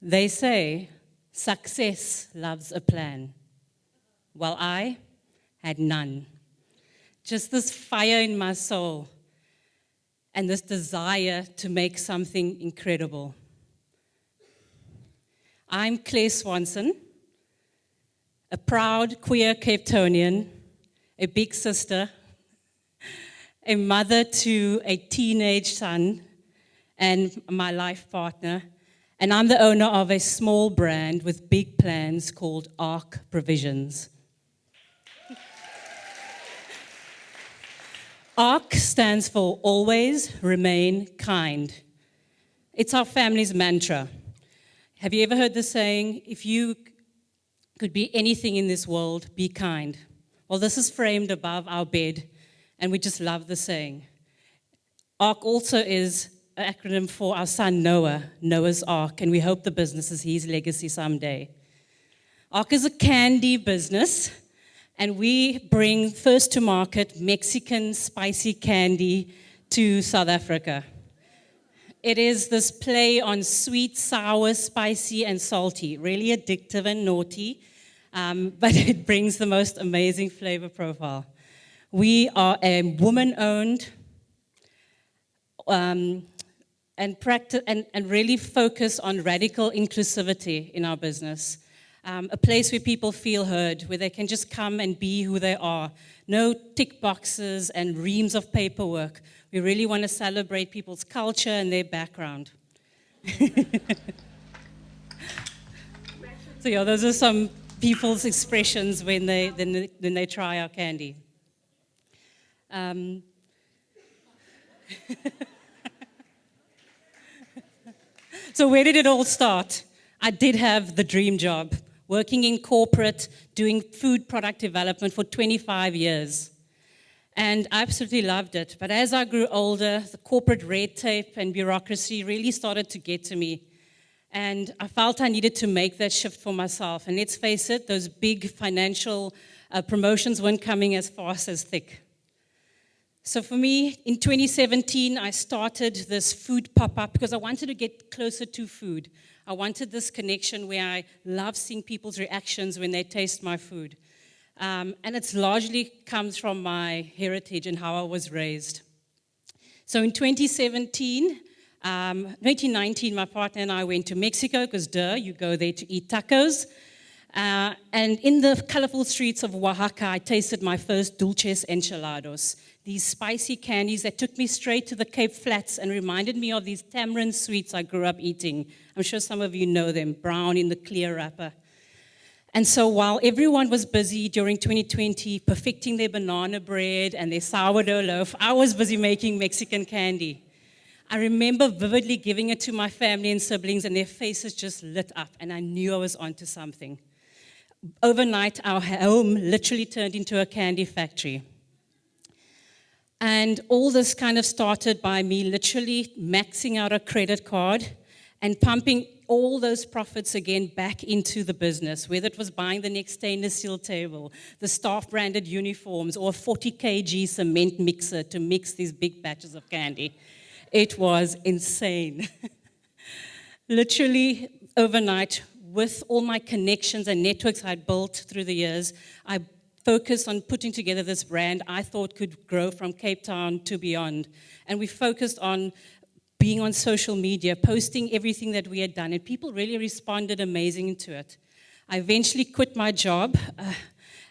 They say success loves a plan. Well, I had none. Just this fire in my soul and this desire to make something incredible. I'm Claire Swanson, a proud queer Cape Townian, a big sister, a mother to a teenage son, and my life partner. And I'm the owner of a small brand with big plans called ARC Provisions. ARC stands for Always Remain Kind. It's our family's mantra. Have you ever heard the saying, if you could be anything in this world, be kind? Well, this is framed above our bed, and we just love the saying. ARC also is an acronym for our son Noah, Noah's Ark, and we hope the business is his legacy someday. ARC is a candy business, and we bring first to market Mexican spicy candy to South Africa. It is this play on sweet, sour, spicy, and salty, really addictive and naughty, but it brings the most amazing flavor profile. We are a woman-owned and really focus on radical inclusivity in our business. A place where people feel heard, where they can just come and be who they are. No tick boxes and reams of paperwork. We really want to celebrate people's culture and their background. So yeah, those are some people's expressions when they try our candy. So where did it all start? I did have the dream job, working in corporate, doing food product development for 25 years. And I absolutely loved it. But as I grew older, the corporate red tape and bureaucracy really started to get to me. And I felt I needed to make that shift for myself. And let's face it, those big financial promotions weren't coming as fast as thick. So for me, in 2017, I started this food pop-up because I wanted to get closer to food. I wanted this connection where I love seeing people's reactions when they taste my food. And it largely comes from my heritage and how I was raised. So in 2019, my partner and I went to Mexico because, you go there to eat tacos. And in the colorful streets of Oaxaca, I tasted my first dulces enchilados, these spicy candies that took me straight to the Cape Flats and reminded me of these tamarind sweets I grew up eating. I'm sure some of you know them, brown in the clear wrapper. And so while everyone was busy during 2020 perfecting their banana bread and their sourdough loaf, I was busy making Mexican candy. I remember vividly giving it to my family and siblings, and their faces just lit up, and I knew I was onto something. Overnight, our home literally turned into a candy factory. And all this kind of started by me literally maxing out a credit card and pumping all those profits again back into the business, whether it was buying the next stainless steel table, the staff-branded uniforms, or a 40 kg cement mixer to mix these big batches of candy. It was insane. Literally overnight, with all my connections and networks I'd built through the years, I focused on putting together this brand I thought could grow from Cape Town to beyond. And we focused on being on social media, posting everything that we had done, and people really responded amazing to it. I eventually quit my job,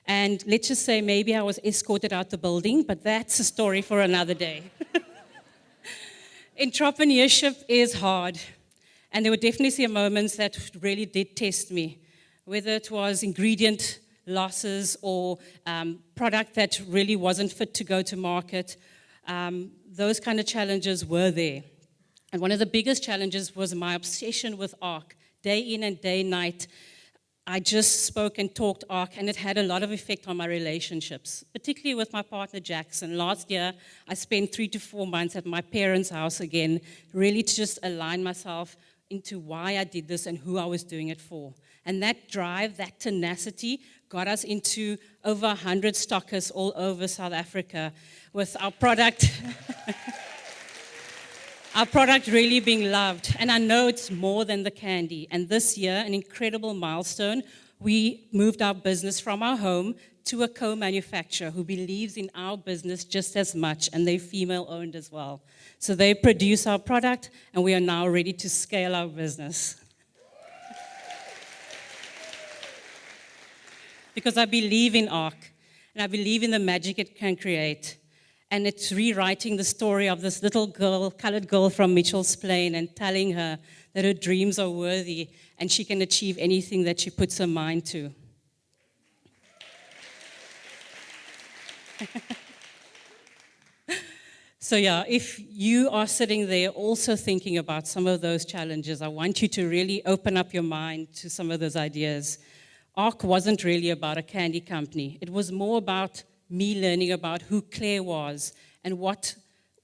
and let's just say maybe I was escorted out the building, but that's a story for another day. Entrepreneurship is hard, and there were definitely some moments that really did test me, whether it was ingredient losses or product that really wasn't fit to go to market. Those kind of challenges were there. And one of the biggest challenges was my obsession with ARC. Day in and day night, I just spoke and talked ARC, and it had a lot of effect on my relationships, particularly with my partner Jackson. Last year, I spent 3 to 4 months at my parents' house again, really to just align myself into why I did this and who I was doing it for. And that drive, that tenacity, got us into over 100 stockers all over South Africa with our product. our product really being loved. And I know it's more than the candy. And this year, an incredible milestone, we moved our business from our home to a co-manufacturer who believes in our business just as much, and they're female-owned as well. So they produce our product, and we are now ready to scale our business. Because I believe in ARC, and I believe in the magic it can create. And it's rewriting the story of this little girl, colored girl from Mitchell's Plain, and telling her that her dreams are worthy and she can achieve anything that she puts her mind to. So yeah, if you are sitting there also thinking about some of those challenges, I want you to really open up your mind to some of those ideas. ARC wasn't really about a candy company. It was more about me learning about who Claire was and what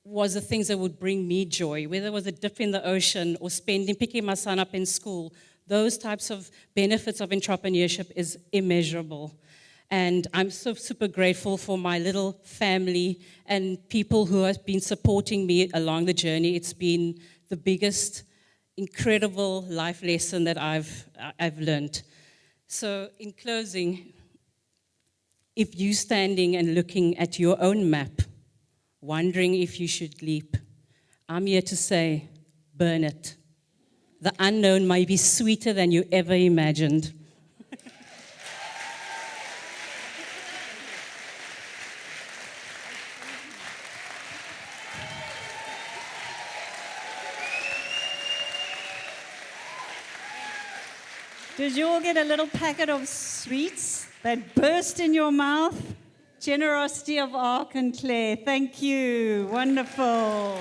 was the things that would bring me joy, whether it was a dip in the ocean or picking my son up in school. Those types of benefits of entrepreneurship is immeasurable. And I'm so super grateful for my little family and people who have been supporting me along the journey. It's been the biggest, incredible life lesson that I've learned. So in closing, if you're standing and looking at your own map, wondering if you should leap, I'm here to say, burn it. The unknown might be sweeter than you ever imagined. Did you all get a little packet of sweets that burst in your mouth? Generosity of ARC and Claire. Thank you. Wonderful.